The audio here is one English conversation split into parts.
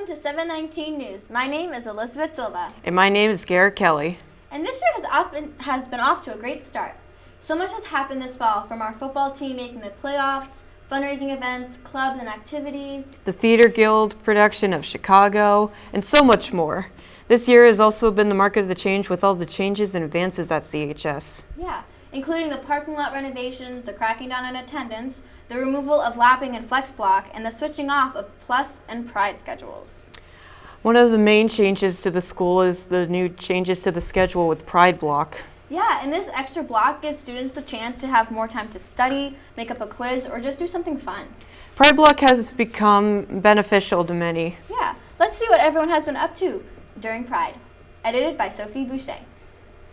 to 719 News. My name is Elizabeth Silva. And my name is Garrett Kelly. And this year has been off to a great start. So much has happened this fall, from our football team making the playoffs, fundraising events, clubs and activities, The Theater Guild production of Chicago, and so much more. This year has also been the mark of the change with all the changes and advances at CHS. Yeah, including the parking lot renovations, the cracking down on attendance, the removal of lapping and flex block, and the switching off of plus and pride schedules. One of the main changes to the school is the new changes to the schedule with Pride Block. Yeah, and this extra block gives students the chance to have more time to study, make up a quiz, or just do something fun. Pride Block has become beneficial to many. Yeah, let's see what everyone has been up to during Pride. Edited by Sophie Boucher.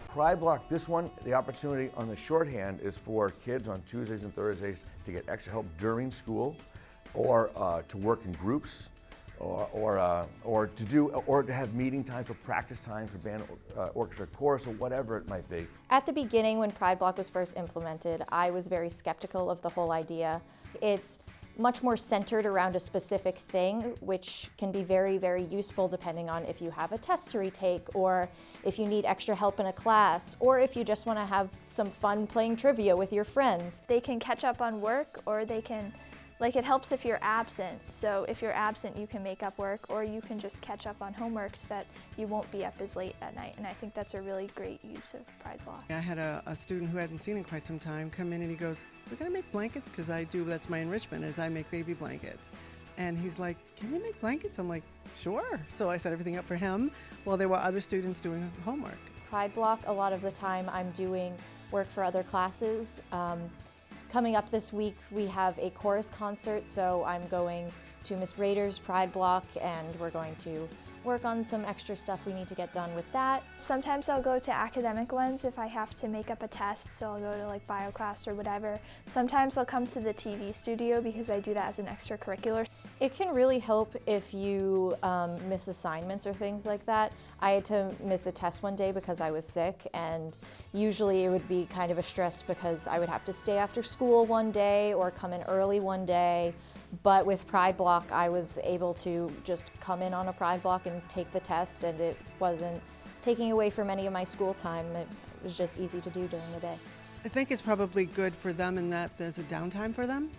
Pride Block, this one, the opportunity on the shorthand is for kids on Tuesdays and Thursdays to get extra help during school, or to work in groups, or to have meeting times or practice times for band, orchestra, chorus, or whatever it might be. At the beginning, when Pride Block was first implemented, I was very skeptical of the whole idea. It's much more centered around a specific thing, which can be very, very useful depending on if you have a test to retake, or if you need extra help in a class, or if you just want to have some fun playing trivia with your friends. They can catch up on work, or they can, it helps if you're absent. So if you're absent, you can make up work, or you can just catch up on homeworks that you won't be up as late at night. And I think that's a really great use of Pride Block. I had a student who hadn't seen in quite some time come in and he goes, "We're gonna make blankets?" Because that's my enrichment, is I make baby blankets. And he's like, "Can we make blankets?" I'm like, "Sure." So I set everything up for him while there were other students doing homework. Pride Block, a lot of the time I'm doing work for other classes. Coming up this week, we have a chorus concert, so I'm going to Miss Rader's Pride Block, and we're going to work on some extra stuff we need to get done with that. Sometimes I'll go to academic ones if I have to make up a test, so I'll go to bio class or whatever. Sometimes I'll come to the TV studio because I do that as an extracurricular. It can really help if you miss assignments or things like that. I had to miss a test one day because I was sick, and usually it would be kind of a stress because I would have to stay after school one day or come in early one day. But with Pride Block, I was able to just come in on a Pride Block and take the test, and it wasn't taking away from any of my school time. It was just easy to do during the day. I think it's probably good for them in that there's a downtime for them.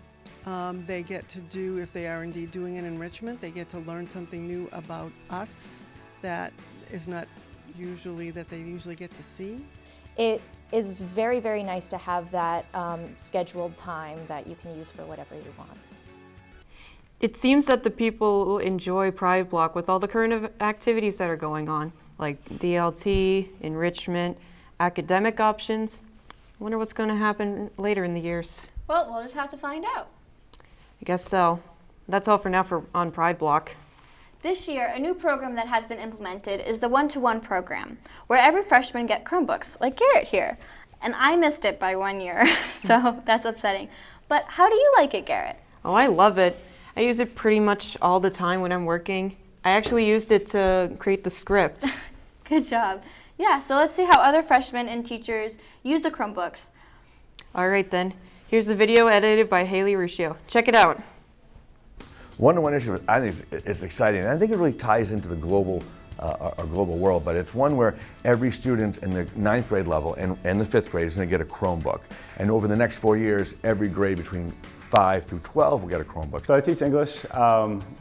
They get to do, if they are indeed doing an enrichment, they get to learn something new about us that is not usually, that they usually get to see. It is very, very nice to have that scheduled time that you can use for whatever you want. It seems that the people enjoy Pride Block with all the current activities that are going on, like DLT, enrichment, academic options. I wonder what's going to happen later in the years. Well, we'll just have to find out. I guess so. That's all for now on Pride Block. This year, a new program that has been implemented is the one-to-one program, where every freshman gets Chromebooks, like Garrett here. And I missed it by 1 year, so that's upsetting. But how do you like it, Garrett? Oh, I love it. I use it pretty much all the time when I'm working. I actually used it to create the script. Good job. Yeah, so let's see how other freshmen and teachers use the Chromebooks. All right then. Here's the video edited by Haley Ruscio. Check it out. One-to-one initiative, I think it's exciting, and I think it really ties into the global, our global world, but it's one where every student in the 9th grade level and the 5th grade is going to get a Chromebook. And over the next 4 years, every grade between 5 through 12 will get a Chromebook. So I teach English.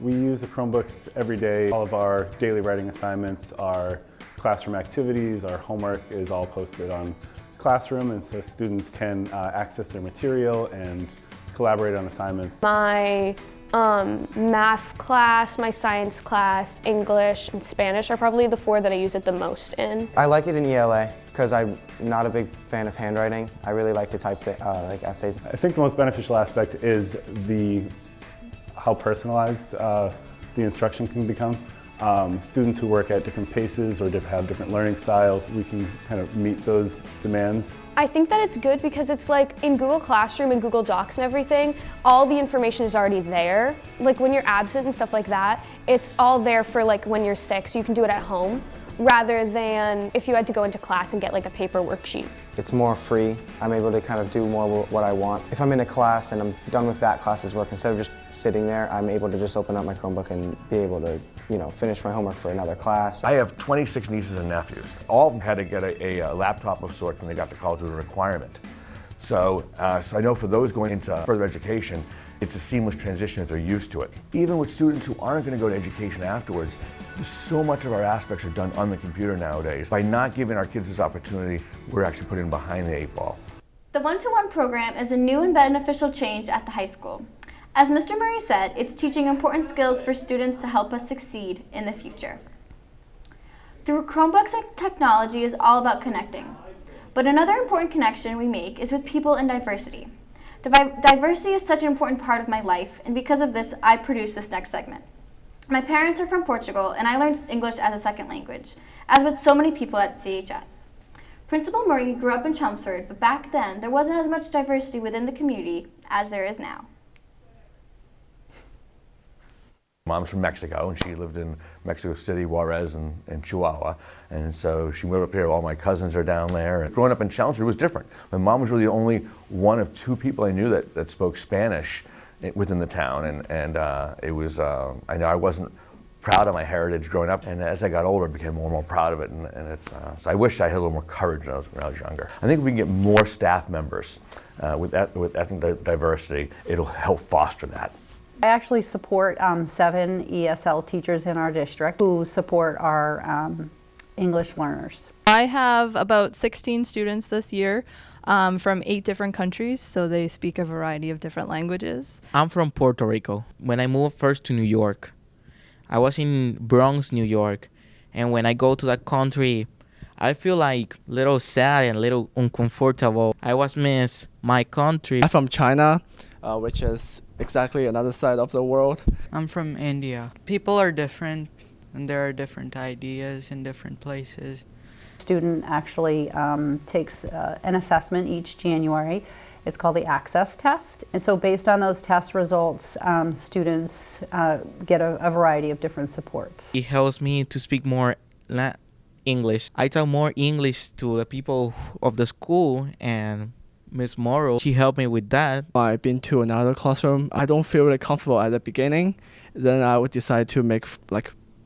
We use the Chromebooks every day. All of our daily writing assignments, our classroom activities, our homework is all posted on Classroom, and so students can access their material and collaborate on assignments. My math class, my science class, English, and Spanish are probably the 4 that I use it the most in. I like it in ELA because I'm not a big fan of handwriting. I really like to type like essays. I think the most beneficial aspect is how personalized the instruction can become. Students who work at different paces or have different learning styles, we can kind of meet those demands. I think that it's good because it's like in Google Classroom and Google Docs and everything, all the information is already there. Like when you're absent and stuff like that, it's all there for like when you're sick, so you can do it at home, rather than if you had to go into class and get like a paper worksheet. It's more free. I'm able to kind of do more what I want. If I'm in a class and I'm done with that class's work, instead of just sitting there. I'm able to just open up my Chromebook and be able to, finish my homework for another class. I have 26 nieces and nephews. All of them had to get a laptop of sorts when they got to college with a requirement. So I know for those going into further education, it's a seamless transition if they're used to it. Even with students who aren't going to go to education afterwards, so much of our aspects are done on the computer nowadays. By not giving our kids this opportunity, we're actually putting them behind the 8 ball. The one-to-one program is a new and beneficial change at the high school. As Mr. Murray said, it's teaching important skills for students to help us succeed in the future. Through Chromebooks, technology is all about connecting. But another important connection we make is with people in diversity. Diversity is such an important part of my life, and because of this, I produce this next segment. My parents are from Portugal, and I learned English as a second language, as with so many people at CHS. Principal Murray grew up in Chelmsford, but back then, there wasn't as much diversity within the community as there is now. Mom's from Mexico, and she lived in Mexico City, Juarez, and Chihuahua. And so she moved up here. All my cousins are down there. And growing up in Chelmsford was different. My mom was really the only one of 2 people I knew that spoke Spanish within the town. And it was, I know I wasn't proud of my heritage growing up. And as I got older, I became more and more proud of it. And it's, so I wish I had a little more courage when I was younger. I think if we can get more staff members with ethnic diversity, it'll help foster that. I actually support 7 ESL teachers in our district who support our English learners. I have about 16 students this year from 8 different countries, so they speak a variety of different languages. I'm from Puerto Rico. When I moved first to New York, I was in Bronx, New York, and when I go to that country, I feel like a little sad and a little uncomfortable. I was miss my country. I'm from China, which is exactly another side of the world. I'm from India. People are different, and there are different ideas in different places. Student actually takes an assessment each January. It's called the Access Test. And so based on those test results, students get a variety of different supports. It helps me to speak more English. I talk more English to the people of the school, and Miss Morrow, she helped me with that. I've been to another classroom. I don't feel really comfortable at the beginning. Then I would decide to make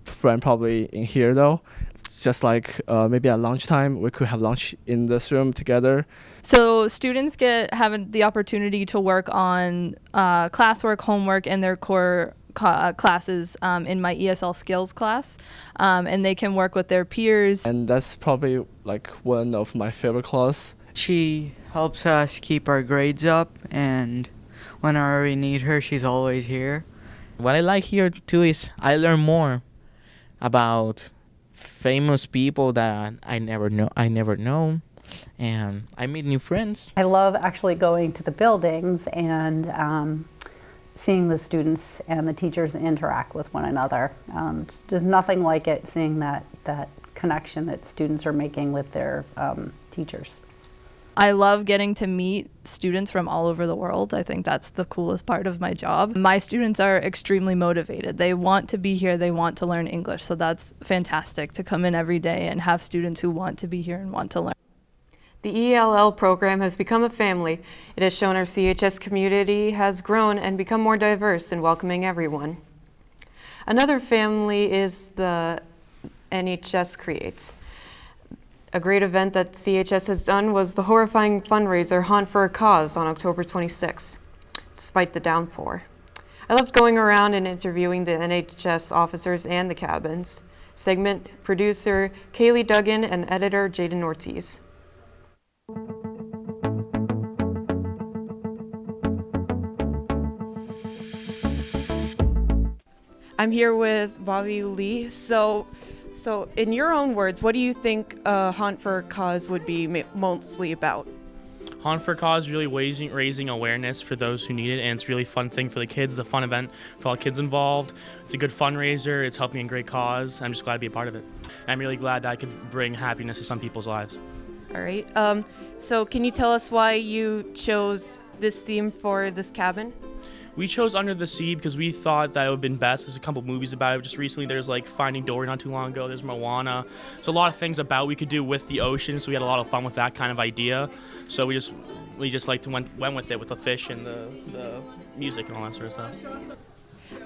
friend probably in here though. It's just like maybe at lunchtime we could have lunch in this room together. So students have the opportunity to work on classwork, homework, and their core classes in my ESL skills class, and they can work with their peers. And that's probably like one of my favorite classes. She helps us keep our grades up, and whenever we need her, she's always here. What I like here too is I learn more about famous people that I never know, and I meet new friends. I love actually going to the buildings and seeing the students and the teachers interact with one another. There's nothing like it, seeing that connection that students are making with their teachers. I love getting to meet students from all over the world. I think that's the coolest part of my job. My students are extremely motivated. They want to be here. They want to learn English. So that's fantastic to come in every day and have students who want to be here and want to learn. The ELL program has become a family. It has shown our CHS community has grown and become more diverse in welcoming everyone. Another family is the NHS Creates. A great event that CHS has done was the horrifying fundraiser Hunt for a Cause on October 26, despite the downpour. I loved going around and interviewing the NHS officers and the cabins. Segment producer Kaylee Duggan and editor Jaden Ortiz. I'm here with Bobby Lee. So in your own words, what do you think Hunt for a Cause would be mostly about? Hunt for a Cause is really raising awareness for those who need it, and it's a really fun thing for the kids. It's a fun event for all the kids involved. It's a good fundraiser. It's helping a great cause. I'm just glad to be a part of it. And I'm really glad that I could bring happiness to some people's lives. All right. So can you tell us why you chose this theme for this cabin? We chose Under the Sea because we thought that it would have been best. There's a couple movies about it just recently. There's like Finding Dory not too long ago. There's Moana. So a lot of things about we could do with the ocean. So we had a lot of fun with that kind of idea. So we just we just like to went with it with the fish and the music and all that sort of stuff.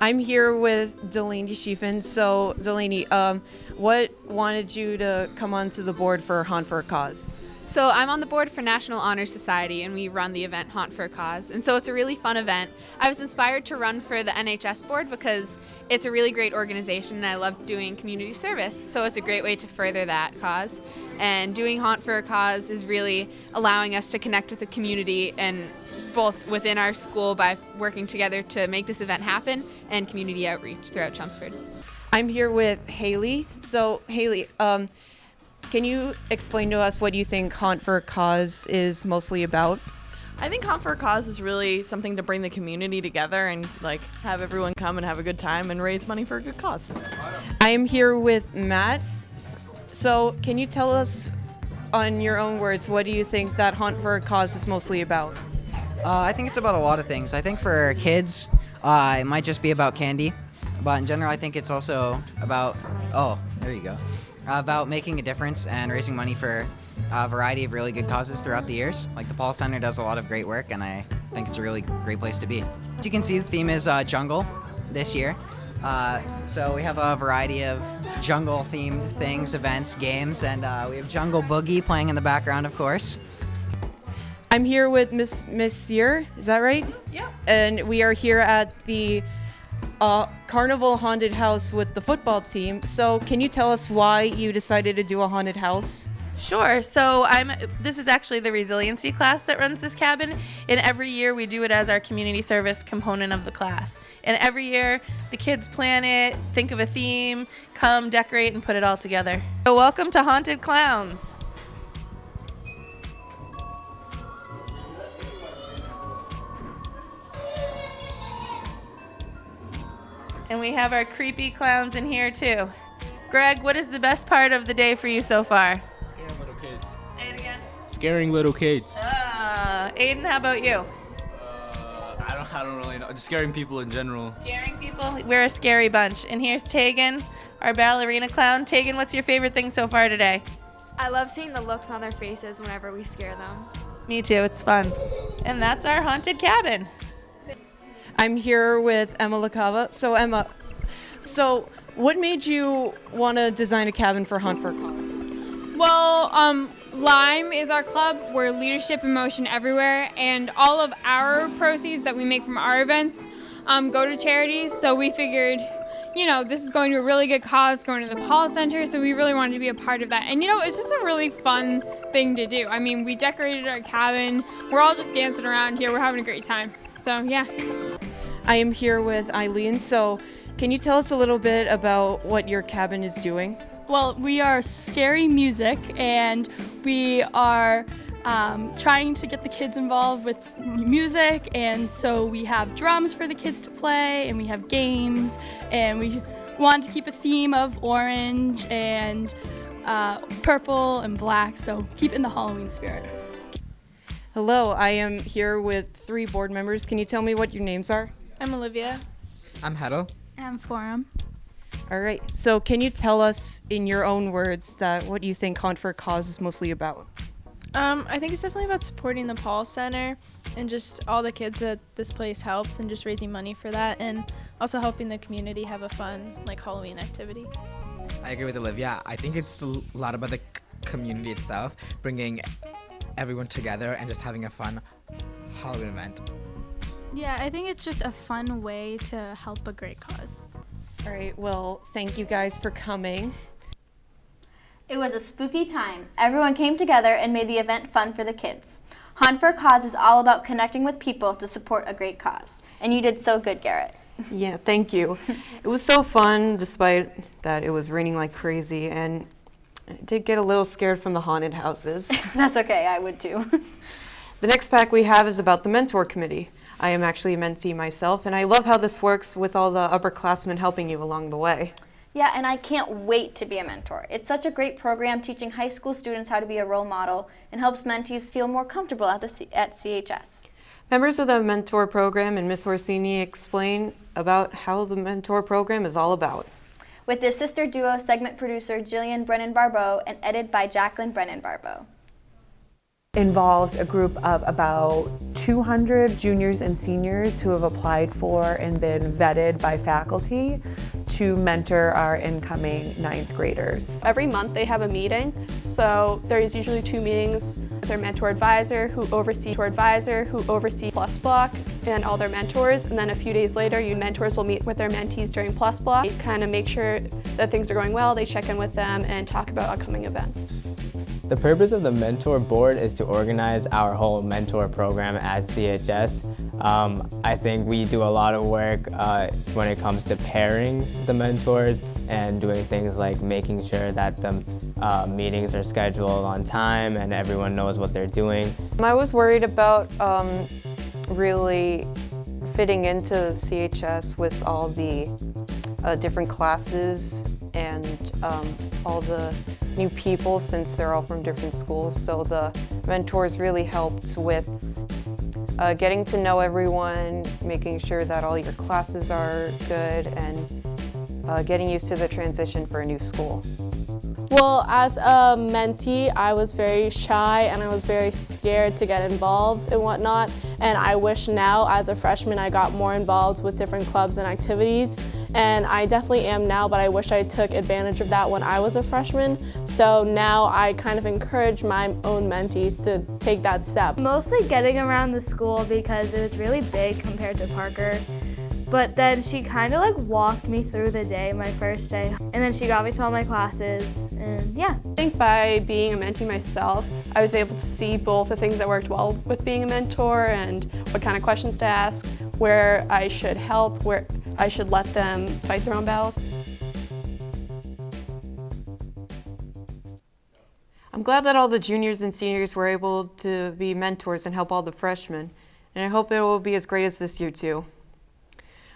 I'm here with Delaney Schiffen. So, Delaney, what wanted you to come onto the board for Haunt for a Cause? So I'm on the board for National Honor Society, and we run the event Haunt for a Cause. And so it's a really fun event. I was inspired to run for the NHS board because it's a really great organization, and I love doing community service. So it's a great way to further that cause. And doing Haunt for a Cause is really allowing us to connect with the community, and both within our school by working together to make this event happen, and community outreach throughout Chelmsford. I'm here with Haley. So, Haley, can you explain to us what you think Haunt for a Cause is mostly about? I think Haunt for a Cause is really something to bring the community together and like have everyone come and have a good time and raise money for a good cause. I am here with Matt. So, can you tell us, on your own words, what do you think that Haunt for a Cause is mostly about? I think it's about a lot of things. I think for kids, it might just be about candy, but in general, I think it's also about, about making a difference and raising money for a variety of really good causes throughout the years. Like the Paul Center does a lot of great work, and I think it's a really great place to be. As you can see, the theme is jungle this year. So we have a variety of jungle-themed things, events, games, and we have Jungle Boogie playing in the background, of course. I'm here with Miss Sear, is that right? Yeah. And we are here at the Carnival Haunted House with the football team. So can you tell us why you decided to do a haunted house? Sure. So this is actually the resiliency class that runs this cabin, and every year we do it as our community service component of the class. And every year the kids plan it, think of a theme, come decorate and put it all together. So welcome to Haunted Clowns. And we have our creepy clowns in here too. Greg, what is the best part of the day for you so far? Scaring little kids. Say it again. Scaring little kids. Aiden, how about you? I don't really know. Just scaring people in general. Scaring people? We're a scary bunch. And here's Tegan, our ballerina clown. Tegan, what's your favorite thing so far today? I love seeing the looks on their faces whenever we scare them. Me too, it's fun. And that's our haunted cabin. I'm here with Emma LaCava. So Emma, what made you want to design a cabin for Haunt for a Cause? Well, Lime is our club. We're Leadership in Motion Everywhere, and all of our proceeds that we make from our events go to charities. So we figured, this is going to a really good cause, going to the Paul Center, so we really wanted to be a part of that. And it's just a really fun thing to do. I mean, we decorated our cabin. We're all just dancing around here. We're having a great time. So, yeah. I am here with Eileen. So can you tell us a little bit about what your cabin is doing? Well, we are Scary Music, and we are trying to get the kids involved with music, and so we have drums for the kids to play, and we have games, and we want to keep a theme of orange and purple and black, so keep in the Halloween spirit. Hello, I am here with 3 board members. Can you tell me what your names are? I'm Olivia. I'm Hado. I'm Forum. All right, so can you tell us in your own words what you think Haunt for a Cause is mostly about? I think it's definitely about supporting the Paul Center and just all the kids that this place helps, and just raising money for that, and also helping the community have a fun Halloween activity. I agree with Olivia. I think it's a lot about the community itself, bringing everyone together and just having a fun Halloween event. Yeah, I think it's just a fun way to help a great cause. All right, well, thank you guys for coming. It was a spooky time. Everyone came together and made the event fun for the kids. Haunt for a Cause is all about connecting with people to support a great cause. And you did so good, Garrett. Yeah, thank you. It was so fun, despite that it was raining like crazy, and I did get a little scared from the haunted houses. That's okay, I would too. The next pack we have is about the mentor committee. I am actually a mentee myself, and I love how this works with all the upperclassmen helping you along the way. Yeah, and I can't wait to be a mentor. It's such a great program teaching high school students how to be a role model and helps mentees feel more comfortable at CHS. Members of the mentor program and Ms. Orsini explain about how the mentor program is all about. With the sister duo segment producer Jillian Brennan-Barbeau and edited by Jacqueline Brennan-Barbeau. involves a group of about 200 juniors and seniors who have applied for and been vetted by faculty to mentor our incoming 9th graders. Every month they have a meeting, so there's usually 2 meetings with their mentor advisor who oversee Plus Block and all their mentors, and then a few days later mentors will meet with their mentees during Plus Block. They kind of make sure that things are going well, they check in with them and talk about upcoming events. The purpose of the mentor board is to organize our whole mentor program at CHS. I think we do a lot of work when it comes to pairing the mentors and doing things like making sure that the meetings are scheduled on time and everyone knows what they're doing. I was worried about really fitting into CHS with all the different classes and all the new people since they're all from different schools. So the mentors really helped with getting to know everyone, making sure that all your classes are good, and getting used to the transition for a new school. Well, as a mentee, I was very shy and I was very scared to get involved and whatnot. And I wish now, as a freshman, I got more involved with different clubs and activities. And I definitely am now, but I wish I took advantage of that when I was a freshman. So now I kind of encourage my own mentees to take that step. Mostly getting around the school because it was really big compared to Parker. But then she kind of like walked me through the day, my first day. And then she got me to all my classes, and yeah. I think by being a mentee myself, I was able to see both the things that worked well with being a mentor and what kind of questions to ask, where I should help, where I should let them fight their own battles. I'm glad that all the juniors and seniors were able to be mentors and help all the freshmen, and I hope it will be as great as this year too.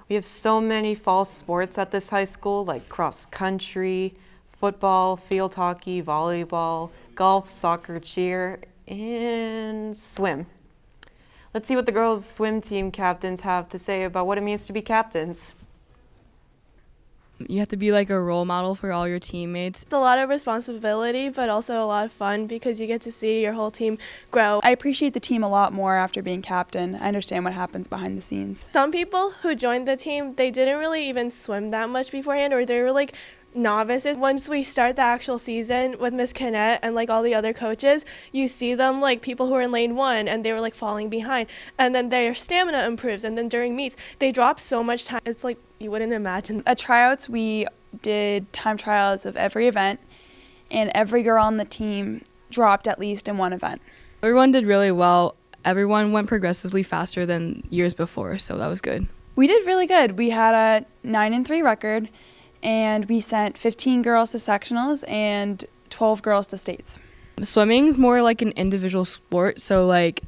We have so many fall sports at this high school, like cross country, football, field hockey, volleyball, golf, soccer, cheer, and swim. Let's see what the girls' swim team captains have to say about what it means to be captains. You have to be like a role model for all your teammates. It's a lot of responsibility, but also a lot of fun because you get to see your whole team grow. I appreciate the team a lot more after being captain. I understand what happens behind the scenes. Some people who joined the team, they didn't really even swim that much beforehand, or they were like novices. Once we start the actual season with Miss Kinnett and like all the other coaches, you see them like people who are in lane 1 and they were like falling behind, and then their stamina improves, and then during meets they drop so much time. It's like you wouldn't imagine. At tryouts, we did time trials of every event, and every girl on the team dropped at least in one event. Everyone did really well. Everyone went progressively faster than years before, so that was good. We did really good. We had a 9-3 record, and we sent 15 girls to sectionals and 12 girls to states. Swimming's more like an individual sport, so like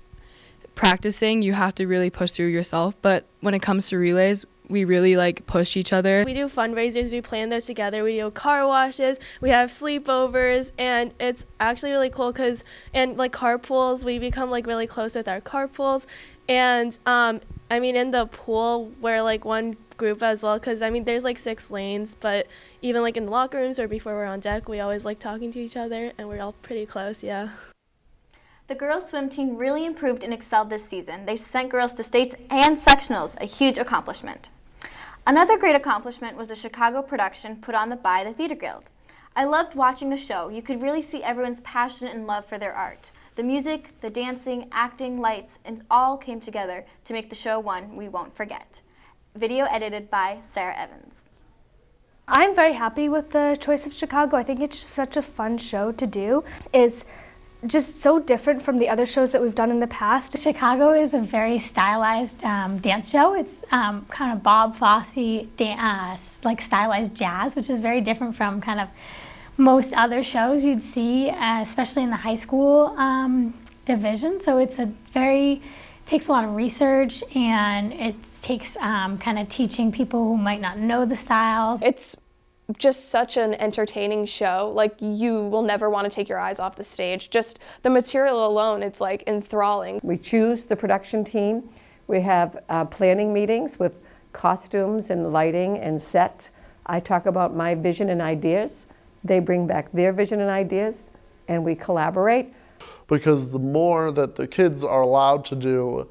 practicing, you have to really push through yourself, but when it comes to relays, we really like push each other. We do fundraisers, we plan those together, we do car washes, we have sleepovers, and it's actually really cool because, and like carpools, we become like really close with our carpools. And I mean in the pool we're like one group as well, because I mean there's like 6 lanes, but even like in the locker rooms or before we're on deck, we always like talking to each other, and we're all pretty close, yeah. The girls' swim team really improved and excelled this season. They sent girls to states and sectionals, a huge accomplishment. Another great accomplishment was a Chicago production put on by the Theater Guild. I loved watching the show. You could really see everyone's passion and love for their art. The music, the dancing, acting, lights, and all came together to make the show one we won't forget. Video edited by Sarah Evans. I'm very happy with the choice of Chicago. I think it's just such a fun show to do. It's just so different from the other shows that we've done in the past. Chicago is a very stylized dance show. It's kind of Bob Fosse like stylized jazz, which is very different from kind of most other shows you'd see, especially in the high school division. So it's takes a lot of research, and it takes kind of teaching people who might not know the style. It's just such an entertaining show. Like, you will never want to take your eyes off the stage. Just the material alone, it's like enthralling. We choose the production team. We have planning meetings with costumes and lighting and set. I talk about my vision and ideas. They bring back their vision and ideas, and we collaborate. because the more that the kids are allowed to do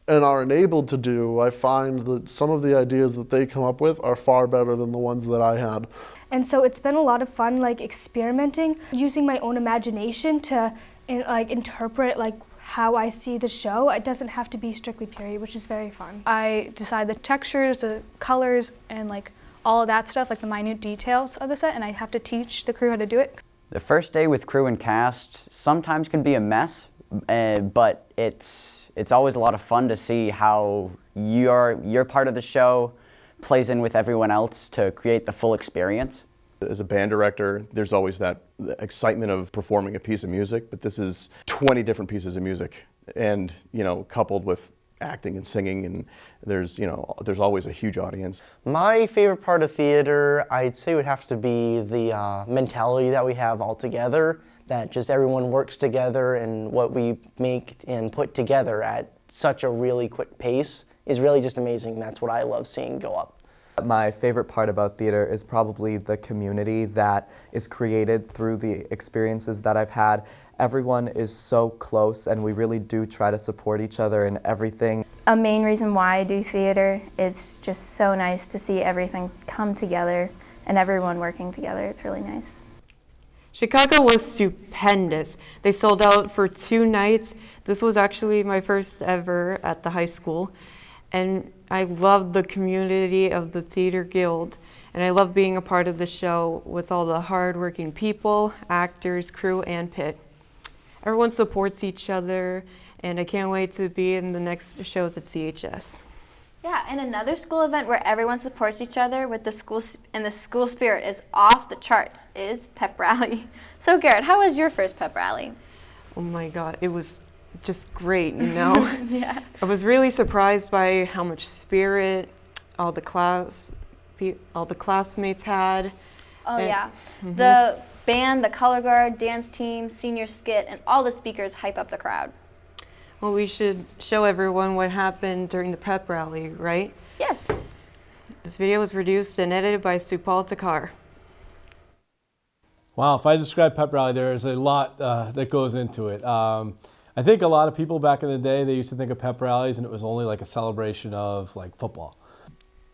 and are enabled to do, I find that some of the ideas that they come up with are far better than the ones that I had. And so it's been a lot of fun, like experimenting, using my own imagination to interpret like how I see the show. It doesn't have to be strictly period, which is very fun. I decide the textures, the colors, and like all of that stuff, like the minute details of the set, and I have to teach the crew how to do it. The first day with crew and cast sometimes can be a mess, but it's always a lot of fun to see how your part of the show plays in with everyone else to create the full experience. As a band director, there's always that excitement of performing a piece of music, but this is 20 different pieces of music, and coupled with acting and singing, and there's always a huge audience. My favorite part of theater, I'd say, would have to be the mentality that we have all together, that just everyone works together, and what we make and put together at such a really quick pace is really just amazing. That's what I love seeing go up. My favorite part about theater is probably the community that is created through the experiences that I've had. Everyone is so close, and we really do try to support each other in everything. A main reason why I do theater is just so nice to see everything come together and everyone working together. It's really nice. Chicago was stupendous. They sold out for 2 nights. This was actually my first ever at the high school. And I loved the community of the Theater Guild. And I love being a part of the show with all the hardworking people, actors, crew, and pit. Everyone supports each other, and I can't wait to be in the next shows at CHS. Yeah, and another school event where everyone supports each other with the school and the school spirit is off the charts is Pep Rally. So Garrett, how was your first Pep Rally? Oh my God, it was just great, Yeah. I was really surprised by how much spirit all the classmates had. Oh yeah, the band, the color guard, dance team, senior skit, and all the speakers hype up the crowd. Well, we should show everyone what happened during the Pep Rally, right? Yes. This video was produced and edited by Supal Takar. Wow, if I describe Pep Rally, there is a lot that goes into it. I think a lot of people back in the day, they used to think of Pep Rallies and it was only like a celebration of like football.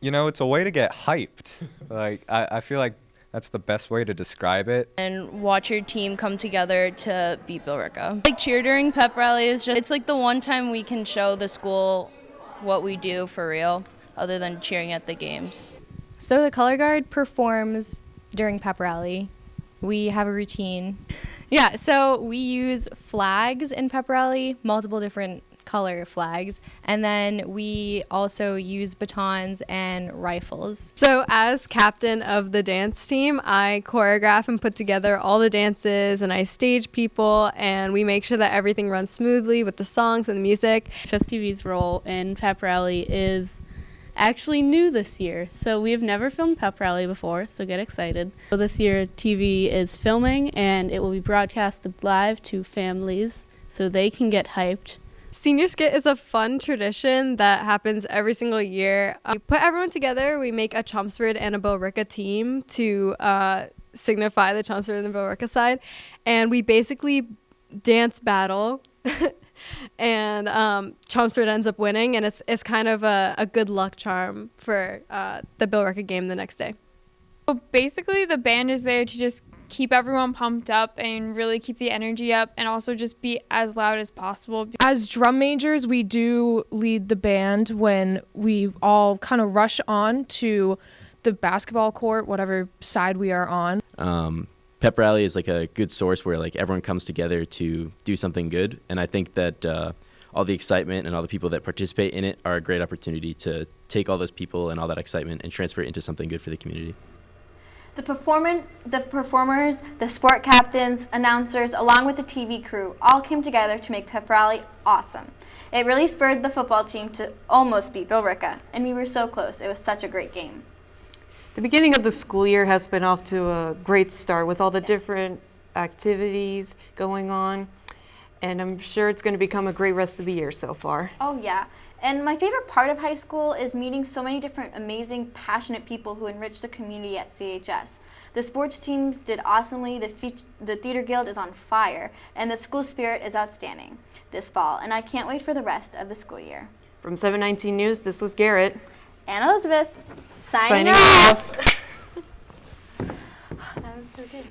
It's a way to get hyped. I feel like that's the best way to describe it. And watch your team come together to beat Billerica. Like cheer during Pep Rally is just, it's like the one time we can show the school what we do for real, other than cheering at the games. So the color guard performs during Pep Rally. We have a routine. Yeah, so we use flags in Pep Rally, multiple different color flags, and then we also use batons and rifles. So as captain of the dance team, I choreograph and put together all the dances, and I stage people, and we make sure that everything runs smoothly with the songs and the music. CHSTv's role in Pep Rally is actually new this year, so we've never filmed Pep Rally before, so get excited. So this year TV is filming, and it will be broadcasted live to families so they can get hyped. Senior Skit is a fun tradition that happens every single year. We put everyone together, we make a Chelmsford and a Billerica team to signify the Chelmsford and the Billerica side, and we basically dance battle and Chelmsford ends up winning, and it's kind of a good luck charm for the Billerica game the next day. So basically the band is there to just keep everyone pumped up and really keep the energy up, and also just be as loud as possible. As drum majors, we do lead the band when we all kind of rush on to the basketball court, whatever side we are on. Pep Rally is like a good source where like everyone comes together to do something good, and I think that all the excitement and all the people that participate in it are a great opportunity to take all those people and all that excitement and transfer it into something good for the community. The performers, the sport captains, announcers, along with the TV crew, all came together to make Pep Rally awesome. It really spurred the football team to almost beat Billerica, and we were so close. It was such a great game. The beginning of the school year has been off to a great start with all the different activities going on, and I'm sure it's going to become a great rest of the year so far. Oh yeah, and my favorite part of high school is meeting so many different amazing, passionate people who enrich the community at CHS. The sports teams did awesomely, the Theater Guild is on fire, and the school spirit is outstanding this fall, and I can't wait for the rest of the school year. From 719 News, this was Garrett. And Elizabeth, signing Signing off. off. That was so good.